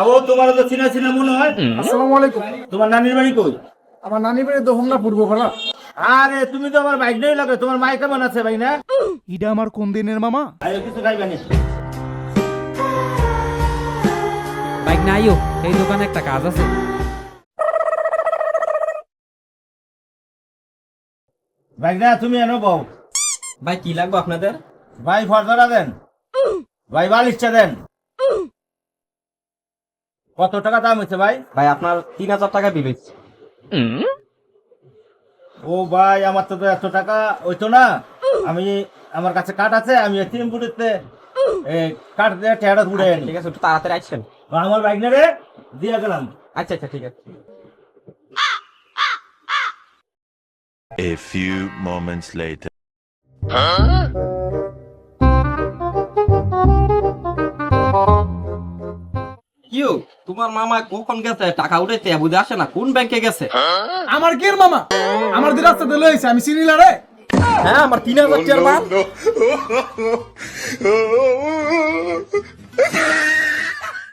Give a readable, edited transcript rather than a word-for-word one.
আবো তোমার তো চিনা চিনা মনে হয়। আসসালামু আলাইকুম। তোমার নানির বাড়ি কই? আমার নানি বাড়ি দোহংলা পূর্ব পাড়া। আরে তুমি তো আমার বাইক নেই লাগে, তোমার মাই কেমন আছে ভাই না? ইডা আমার কোন দিনের মামা? আরে কিছু খাইবানি। বাইক নাইও, এই দোকানে একটা কাজ আছে। বাইক না তুমি এনো বউ। ভাই কি লাগবে আপনাদের? ভাই ফর্দটা দেন, ভাই বালিশটা দেন। কত টাকা দাম হচ্ছে ভাই? ভাই আপনার 3000 টাকা বিল হচ্ছে। ও ভাই আমার তো এত টাকা হইতো না। আমি আমার কাছে কাঠ আছে, আমি তিন ফুটিতে কাঠ দিয়ে টেয়ারা ঘুরে আনি। ঠিক আছে, একটু তাড়াতাড়ি আসছেন। আমার বাইক না রে দিয়ে গেলাম। আচ্ছা আচ্ছা ঠিক আছে। A few moments later. কিউ, তোমার মামা কখন গেছে? টাকা উঠাইতে বুঝে আসে না, কোন ব্যাংকে গেছে? আমার কি এর মামা? আমার দি রাস্তাতে লইছে, আমি চিনিলা রে। হ্যাঁ, আমার 3000 টাকার মাল।